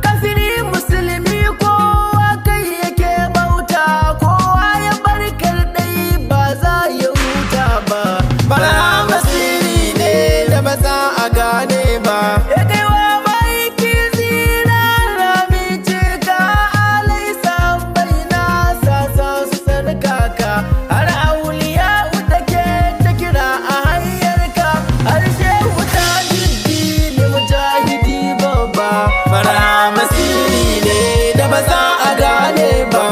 Kafiri musulmi kowa kai yake bauta, kowa ya bar kardai ba za ya huta ba. Bara basiri ne da ba za a gane ba. Ya kai wa maiki zira rami cika alaisa bai nasa sa su sarkaka. Har auliya da ke ta kira a hanyarka, har shehu ta jiddi ne mujahidi babba. Bara basiri ne da ba za a gane ba.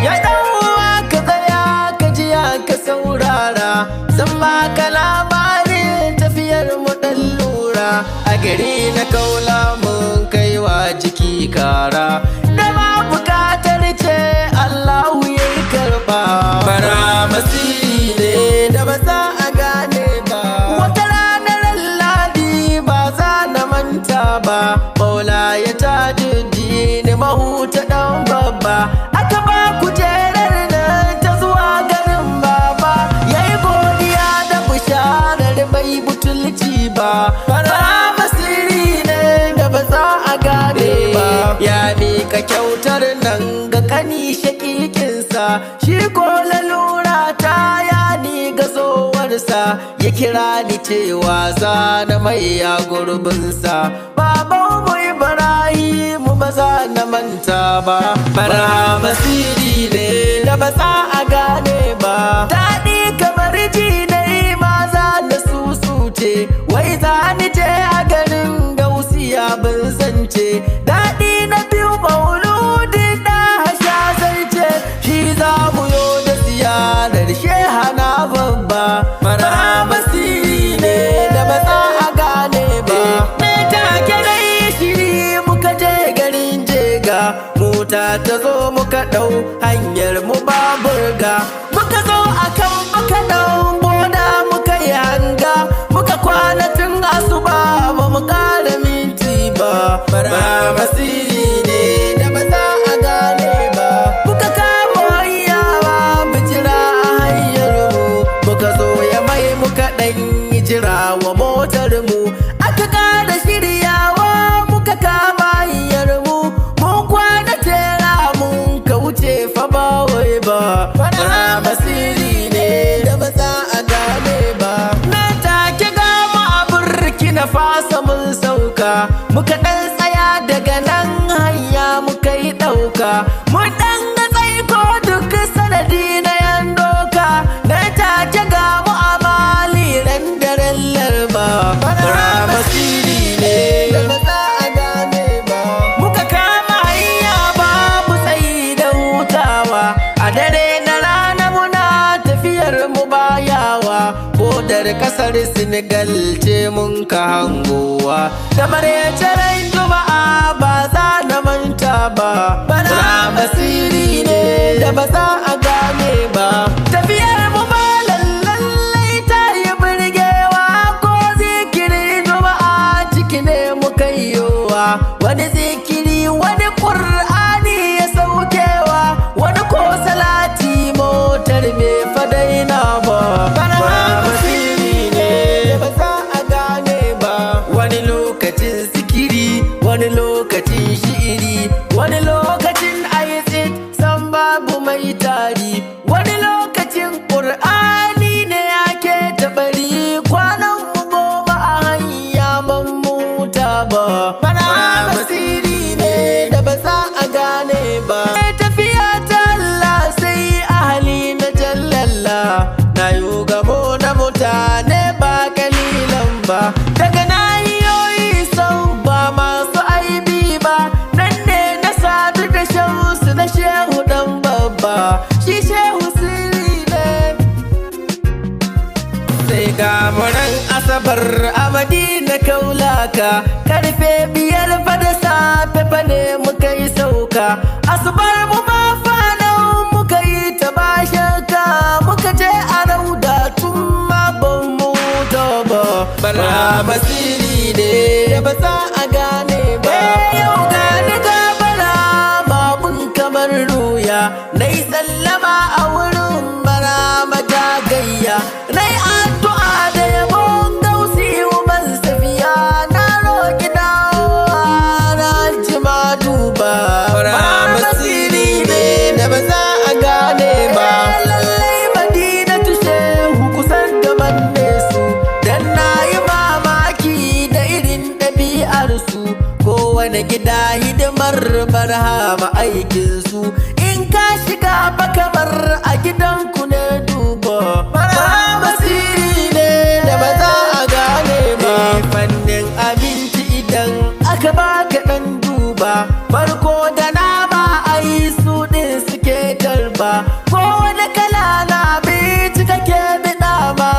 Ya ɗauwa ka tsaya ka jiya ka saurara, zan baka labarin tafiyar mu ɗan lura. A gari na kaula mun kaiwa jiki kara, da ma bukatar ce Allahu ya yi karɓa. Bara basiri ne da ba za a gane ba. Wata ranar Ladi ba za na manta ba, Maula ya tajiddi ni mahuta ɗan babba. Aka ba kujerar nan ta zuwa garin baba, yayi godiya da bisharar bai butulci ba. Bara basiri ne da ba za a gane ba. Ya mika kyautar nan ga kani shakikinsa, shi ko lalura ta ya ni ga zowarsa. Ya kira ni cewa za na mai ya gurbinsa. Babanmu Ibrahimu ba za na manta ba. Bara basiri ne da ba za a gane ba. Daɗi kamar ji na ma za na susuce, wai za ni je a garin Gausiya ban zance. Daɗi na biyu mauludi da hasha zance, shi za mu yo da ziyarar shehana babba. Bara basiri ne da ba za a gane ba. Me take dai shiri muka je garin Jega, mota ta zo muka ɗau hanyar mu baburga. Muka zo akan muka ɗau boda muka yi hanga, muka kwana tun asuba ba mu ƙara minti ba. Bara basiri ne da ba za a gane ba. Muka kama hayyawa bijira a hanyar mu, muka zo ya mai muka ɗan yi jira wa motar mu. Aka ƙara shiryawa muka kama hanyar mu, mun kwana tera mun ka wuce fa ba wai ba. Bara basiri ne da ba za a gane ba. Nan take ga mu a Burkina Faso mun sauka, muka ɗan tsaya daga nan hanya muka yi ɗauka. Mun ɗan ga tsaiko duk sanadi na yan doka, nan take ga mu a Mali ran daren Larba. Bara basiri ne da ba za a gane ba. Muka kama hanya babu tsayi da hutawa, a dare na rana muna tafiyar mu bayawa. Bodar kasar Senegal ce mun ka hangowa, da marece ran Juma'a ba za na manta ba. Bara basiri ne da ba za a gane ba. Tafiyar mu ba lallai ta yi birgewa, ko zikiri Juma'a ciki ne muka yiwa. Wani zikiri wani Qur'ani ya saukewa, wani ko salati motar me fadaina ba. Bara basiri ne da ba za a gane ba. Wani lokacin zikiri, wani lokacin shi'iri, wani lokacin ayatsit san babu mai tari, wani lokacin Qur'ani ne ake tabari. Kwanan mu goma a hanya ban muta ba. Bara basiri ne da ba za a gane ba. Tafiya ta Allah sai ahali na jallalla, na yi gamo na mutane ba kalilan ba. Daga na Umar a Madina kaulaka, karfe 5 fa da safe fa ne muka yi sauka. Asubar mu ma fanan muka yi ta bashaka, muka je a rauda tun ma ban mu ba. Barhama sirri ne da ba za a gane ba. Yau gani ga Barhama mun kamar ruya, nai sallama a wurin Barhama jagayya, nai addu'a da yabon gausi umar safiya, na roƙi dawowa na jima duba. Barhama sirri ne da ba za a gane ba. Lallai Madina tushe kusan da manne su, dan na yi mamaki da irin ɗabi'arsu. Kowane gida hidimar Barhama aikinsu, in ka shiga fa kamar a gidanku ne duba. Barhama sirri ne da ba za a gane ba. Fannin abinci idan aka baka ɗan duba, farko da nama ai su ɗin suke tarba. Kowane kala na abinci kake biɗa ba,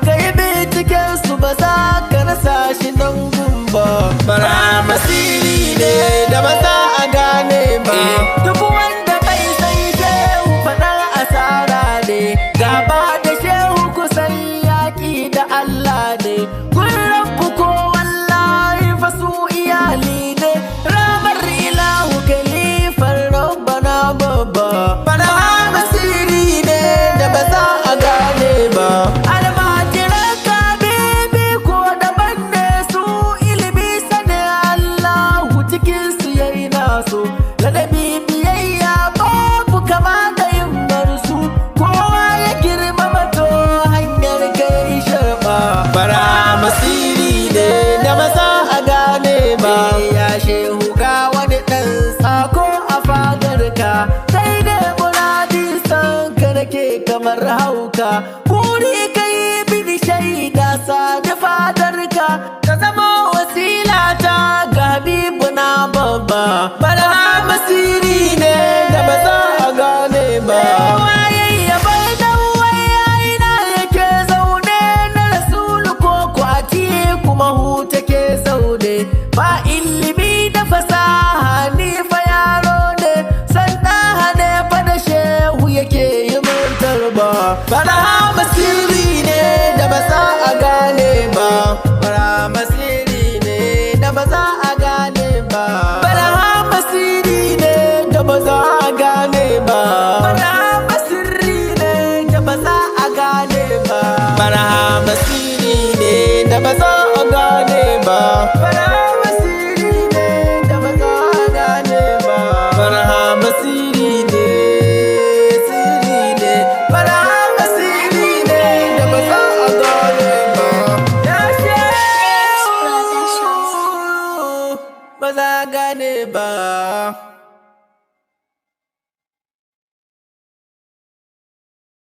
ka yi binciken su ba za ka rasa shi nan gumba. Barhama sirri ne da ba za a gane ba. Duk wanda bai san shehu faɗar asara ne, gaba da shehu kusan yaƙi da Allah ne. Kun rabu ko wallahi fa su iyali ne, ramar ilahu kalifar rabbana babba. Barhama sirri ne da ba za a gane ba. Almajiran ka bibi ko daban ne su, ilimi sanin Allahu cikin su yayi naso. Ladabi biyayya babu kama da yin barsu, kowa ya girmama to hanyar kai sharba. Barhama sirri ne da ba za a gane ba. Ya shehu ga wani ɗan sako a fadarka, sai da muradi san ka nake kamar hauka. Buri kai bini shaida sa da fadarka, ka zama wasila ta ga Habibu na babba. Barhama sirri ne da ba za a gane ba. Waye ya bar dan waye na yake zaune na Rasulu ko kwati kuma huta ke zaune. Ba ilimi da fasaha ni fa yaro ne, sanda hane fa da shehu yake yi murtar ba. Barhama sirri ne da ba za a gane ba. Barhama sirri ne da ba za a gane ba. Barhama sirri ne da ba za a gane ba. Barhama sirri ne da ba za a gane ba. Barhama sirri ne da ba za a gane ba. Barhama sirri ne da ba za a gane ba. Barhama sirri ne, sirri ne. Barhama sirri ne da ba za a gane ba. Ya shehu ba za a gane ba.